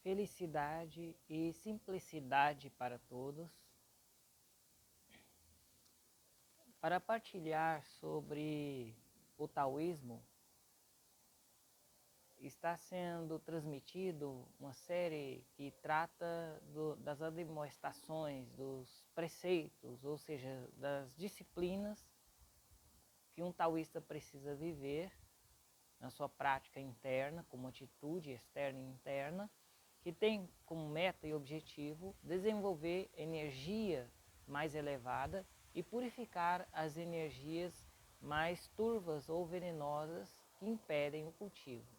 felicidade e simplicidade para todos, para partilhar sobre o taoísmo. Está sendo transmitido uma série que trata das admoestações, dos preceitos, ou seja, das disciplinas que um taoísta precisa viver na sua prática interna, como atitude externa e interna, que tem como meta e objetivo desenvolver energia mais elevada e purificar as energias mais turvas ou venenosas que impedem o cultivo.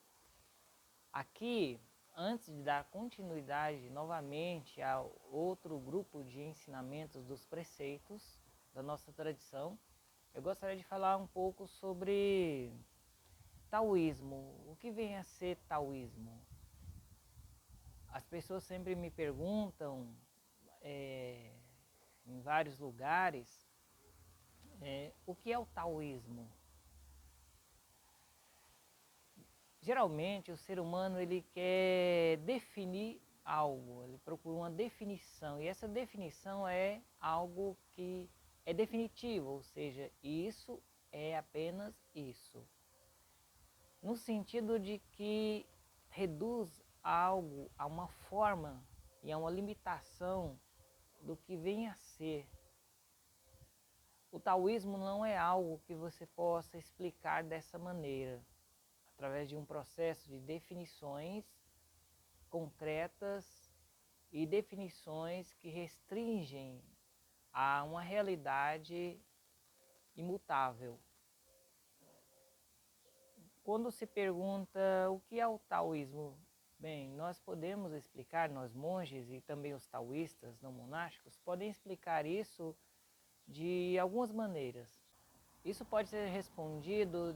Aqui, antes de dar continuidade novamente a outro grupo de ensinamentos dos preceitos da nossa tradição, eu gostaria de falar um pouco sobre taoísmo. O que vem a ser taoísmo? As pessoas sempre me perguntam em vários lugares o que é o taoísmo. Geralmente o ser humano ele quer definir algo, ele procura uma definição, e essa definição é algo que é definitivo, ou seja, isso é apenas isso. No sentido de que reduz algo a uma forma e a uma limitação do que vem a ser. O taoísmo não é algo que você possa explicar dessa maneira, através de um processo de definições concretas e definições que restringem a uma realidade imutável. Quando se pergunta o que é o taoísmo, bem, nós podemos explicar, nós monges e também os taoístas não monásticos, podem explicar isso de algumas maneiras. Isso pode ser respondido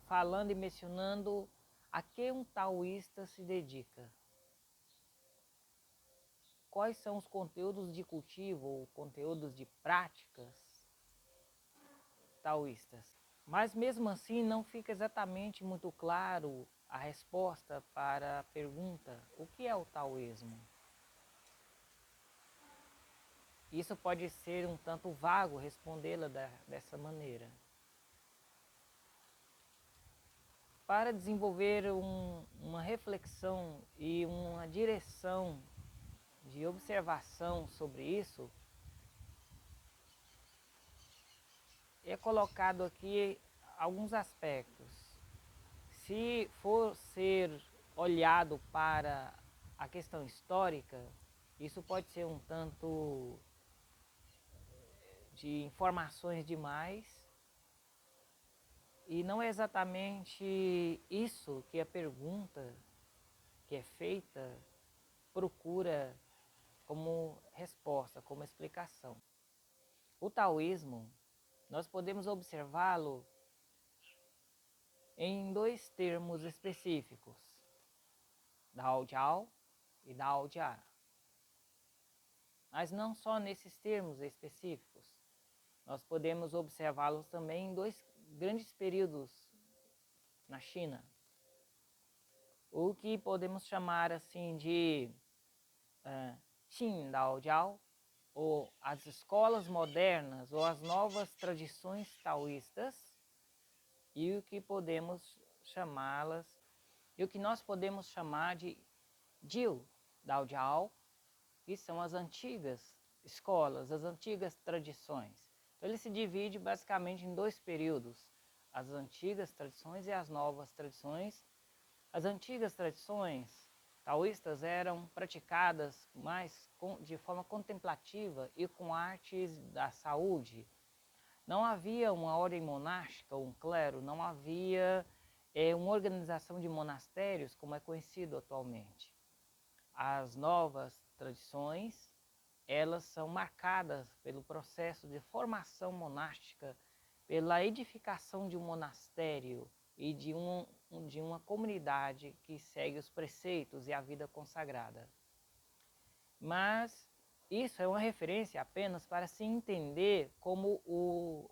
falando e mencionando a que um taoísta se dedica. Quais são os conteúdos de cultivo ou conteúdos de práticas taoístas. Mas mesmo assim não fica exatamente muito claro a resposta para a pergunta: o que é o taoísmo? Isso pode ser um tanto vago respondê-la dessa maneira. Para desenvolver uma reflexão e uma direção de observação sobre isso, é colocado aqui alguns aspectos. Se for ser olhado para a questão histórica, isso pode ser um tanto de informações demais, e não é exatamente isso que a pergunta que é feita procura como resposta, como explicação. O taoísmo, nós podemos observá-lo em dois termos específicos: Dao Jiao e Dao Jia. Mas não só nesses termos específicos, nós podemos observá-los também em dois grandes períodos na China. O que podemos chamar assim de Qin Dao Jiao, ou as escolas modernas, ou as novas tradições taoístas, e o que podemos chamá-las, e o que nós podemos chamar de Jiu Dao Jiao, que são as antigas escolas, as antigas tradições. Então ele se divide basicamente em dois períodos: as antigas tradições e as novas tradições. As antigas tradições taoístas eram praticadas mais de forma contemplativa e com artes da saúde. Não havia uma ordem monástica, um clero, não havia uma organização de monastérios como é conhecido atualmente. As novas tradições, elas são marcadas pelo processo de formação monástica, pela edificação de um monastério e de uma comunidade que segue os preceitos e a vida consagrada. Mas isso é uma referência apenas para se entender como o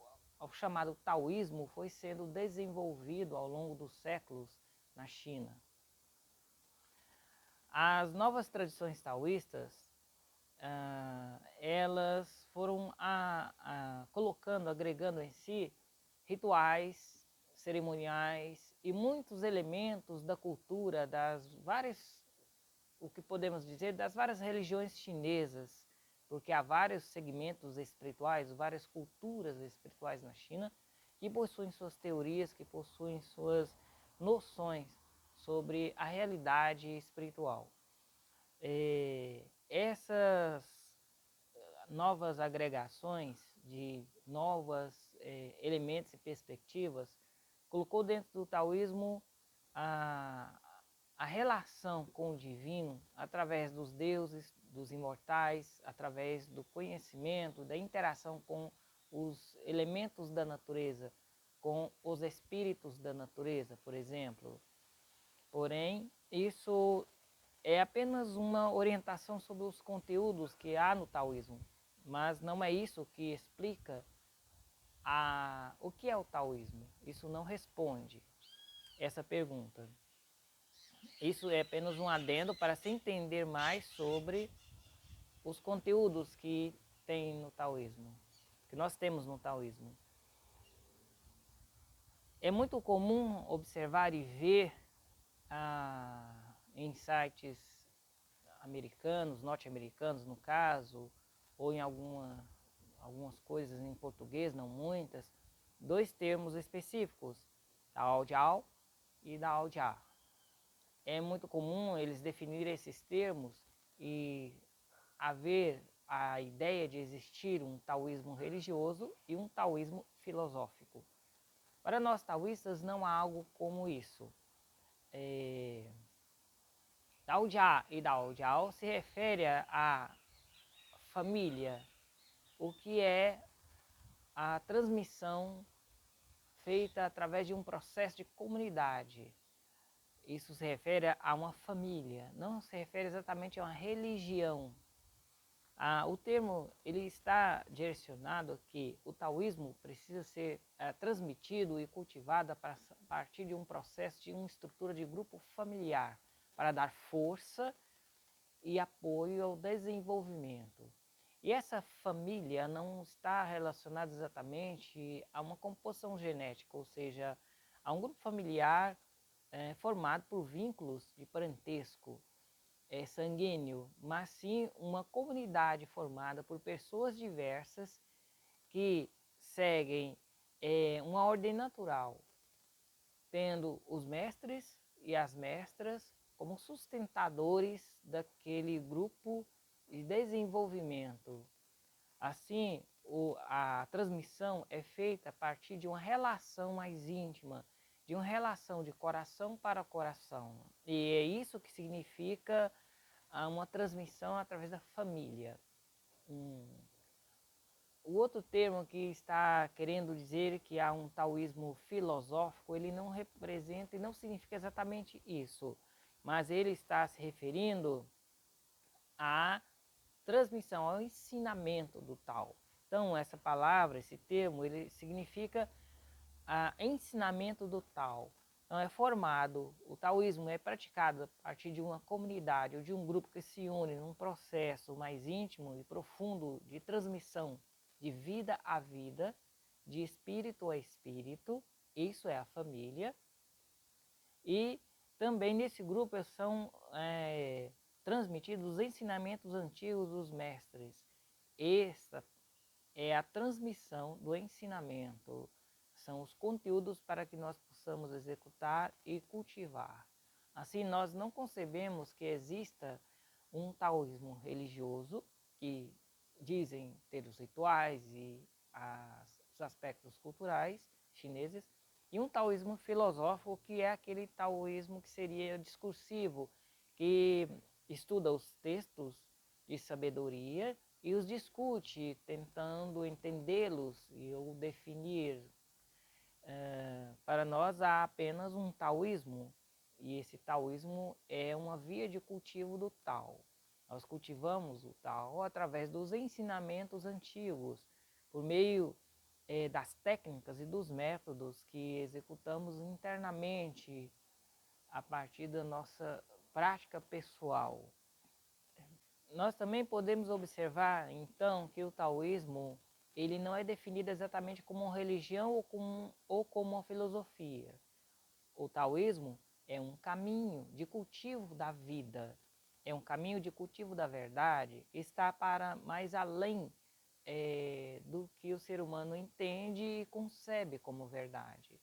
chamado taoísmo foi sendo desenvolvido ao longo dos séculos na China. As novas tradições taoístas, elas foram colocando, agregando em si rituais, cerimoniais e muitos elementos da cultura das várias, o que podemos dizer, das várias religiões chinesas, porque há vários segmentos espirituais, várias culturas espirituais na China que possuem suas teorias, que possuem suas noções sobre a realidade espiritual. Essas novas agregações de novos elementos e perspectivas colocou dentro do taoísmo a relação com o divino através dos deuses, dos imortais, através do conhecimento, da interação com os elementos da natureza, com os espíritos da natureza, por exemplo. Porém, isso é apenas uma orientação sobre os conteúdos que há no taoísmo, mas não é isso que explica o que é o taoísmo. Isso não responde essa pergunta. Isso é apenas um adendo para se entender mais sobre os conteúdos que tem no taoísmo, que nós temos no taoísmo. É muito comum observar e ver em sites americanos, norte-americanos no caso, ou em algumas coisas em português, não muitas, dois termos específicos, Dao Jiao e Dao Jia. É muito comum eles definirem esses termos e haver a ideia de existir um taoísmo religioso e um taoísmo filosófico. Para nós taoístas não há algo como isso. Dao Jia e Dao Jiao se refere à família, o que é a transmissão feita através de um processo de comunidade. Isso se refere a uma família, não se refere exatamente a uma religião. O termo ele está direcionado a que o taoísmo precisa ser transmitido e cultivado a partir de um processo de uma estrutura de grupo familiar, para dar força e apoio ao desenvolvimento. E essa família não está relacionada exatamente a uma composição genética, ou seja, a um grupo familiar formado por vínculos de parentesco sanguíneo, mas sim uma comunidade formada por pessoas diversas que seguem uma ordem natural, tendo os mestres e as mestras como sustentadores daquele grupo de desenvolvimento. Assim, a transmissão é feita a partir de uma relação mais íntima, de uma relação de coração para coração. E é isso que significa uma transmissão através da família. O outro termo que está querendo dizer que há um taoísmo filosófico, ele não representa e não significa exatamente isso, mas ele está se referindo à transmissão, ao ensinamento do Tao. Então, essa palavra, esse termo, ele significa ensinamento do Tao. Então, é formado, o taoísmo é praticado a partir de uma comunidade ou de um grupo que se une num processo mais íntimo e profundo de transmissão de vida a vida, de espírito a espírito, isso é a família. E também nesse grupo são transmitidos os ensinamentos antigos dos mestres. Essa é a transmissão do ensinamento. São os conteúdos para que nós possamos executar e cultivar. Assim, nós não concebemos que exista um taoísmo religioso, que dizem ter os rituais e os aspectos culturais chineses, e um taoísmo filosófico, que é aquele taoísmo que seria discursivo, que estuda os textos de sabedoria e os discute, tentando entendê-los ou definir. Para nós há apenas um taoísmo, e esse taoísmo é uma via de cultivo do Tao. Nós cultivamos o Tao através dos ensinamentos antigos, por meio das técnicas e dos métodos que executamos internamente a partir da nossa prática pessoal. Nós também podemos observar, então, que o taoísmo ele não é definido exatamente como uma religião ou como uma filosofia. O taoísmo é um caminho de cultivo da vida, é um caminho de cultivo da verdade, está para mais além do que o ser humano entende e concebe como verdade.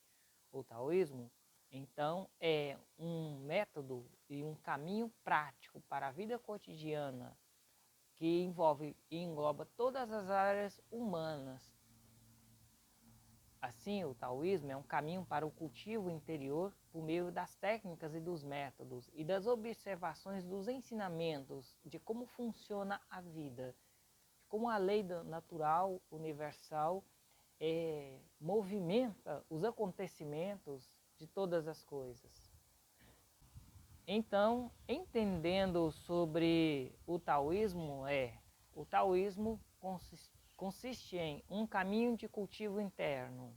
O taoísmo, então, é um método e um caminho prático para a vida cotidiana que envolve e engloba todas as áreas humanas. Assim, o taoísmo é um caminho para o cultivo interior por meio das técnicas e dos métodos e das observações dos ensinamentos de como funciona a vida, de como a lei natural, universal, movimenta os acontecimentos de todas as coisas. Então, entendendo sobre o taoísmo, o taoísmo consiste em um caminho de cultivo interno.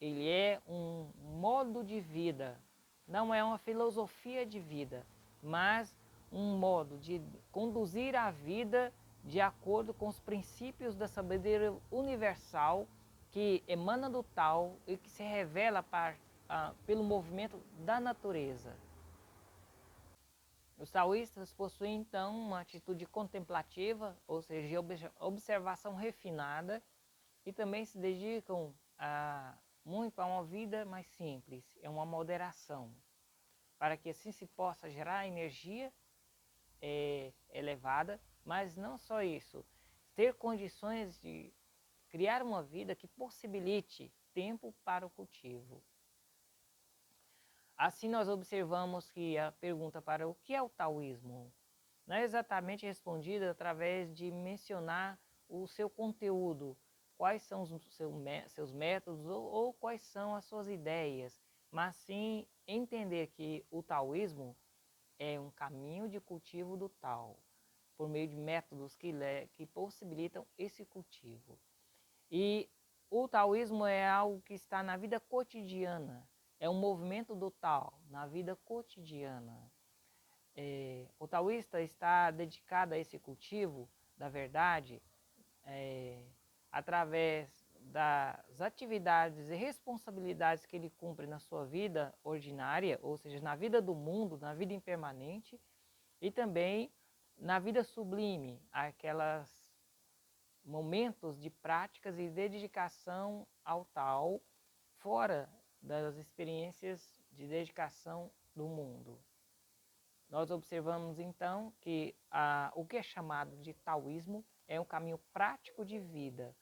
Ele é um modo de vida, não é uma filosofia de vida, mas um modo de conduzir a vida de acordo com os princípios da sabedoria universal que emana do Tao e que se revela pelo movimento da natureza. Os taoístas possuem então uma atitude contemplativa, ou seja, de observação refinada, e também se dedicam muito a uma vida mais simples, é uma moderação, para que assim se possa gerar energia elevada, mas não só isso, ter condições de criar uma vida que possibilite tempo para o cultivo. Assim nós observamos que a pergunta para o que é o taoísmo não é exatamente respondida através de mencionar o seu conteúdo, quais são os seus métodos ou quais são as suas ideias, mas sim entender que o taoísmo é um caminho de cultivo do Tao, por meio de métodos que possibilitam esse cultivo. E o taoísmo é algo que está na vida cotidiana, é um movimento do Tao na vida cotidiana. O taoísta está dedicado a esse cultivo da verdade através das atividades e responsabilidades que ele cumpre na sua vida ordinária, ou seja, na vida do mundo, na vida impermanente, e também na vida sublime, aquelas momentos de práticas e dedicação ao Tao fora das experiências de dedicação do mundo. Nós observamos então que o que é chamado de taoísmo é um caminho prático de vida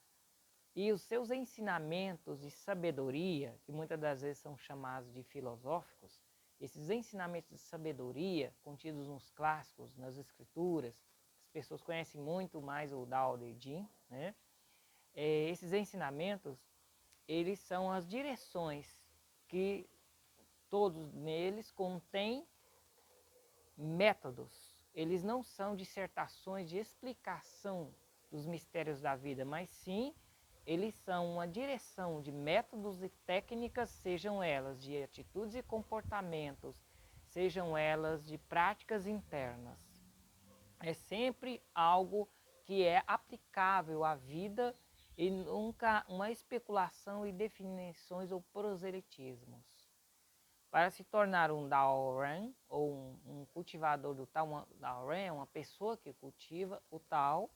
e os seus ensinamentos de sabedoria, que muitas das vezes são chamados de filosóficos, esses ensinamentos de sabedoria contidos nos clássicos, nas escrituras, as pessoas conhecem muito mais o Tao Te Ching, né? Esses ensinamentos, eles são as direções que todos neles contêm métodos. Eles não são dissertações de explicação dos mistérios da vida, mas sim eles são uma direção de métodos e técnicas, sejam elas de atitudes e comportamentos, sejam elas de práticas internas. É sempre algo que é aplicável à vida e nunca uma especulação e definições ou proselitismos. Para se tornar um Daoren, ou um cultivador do Tao, Daoren é uma pessoa que cultiva o Tao,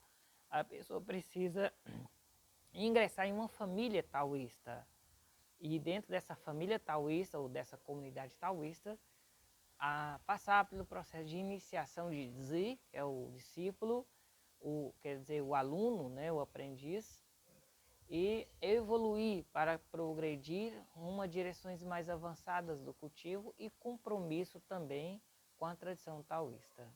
a pessoa precisa ingressar em uma família taoísta. E dentro dessa família taoísta, ou dessa comunidade taoísta, passar pelo processo de iniciação de Zi, que é o discípulo, quer dizer, o aluno, né, o aprendiz, e evoluir para progredir rumo a direções mais avançadas do cultivo e compromisso também com a tradição taoísta.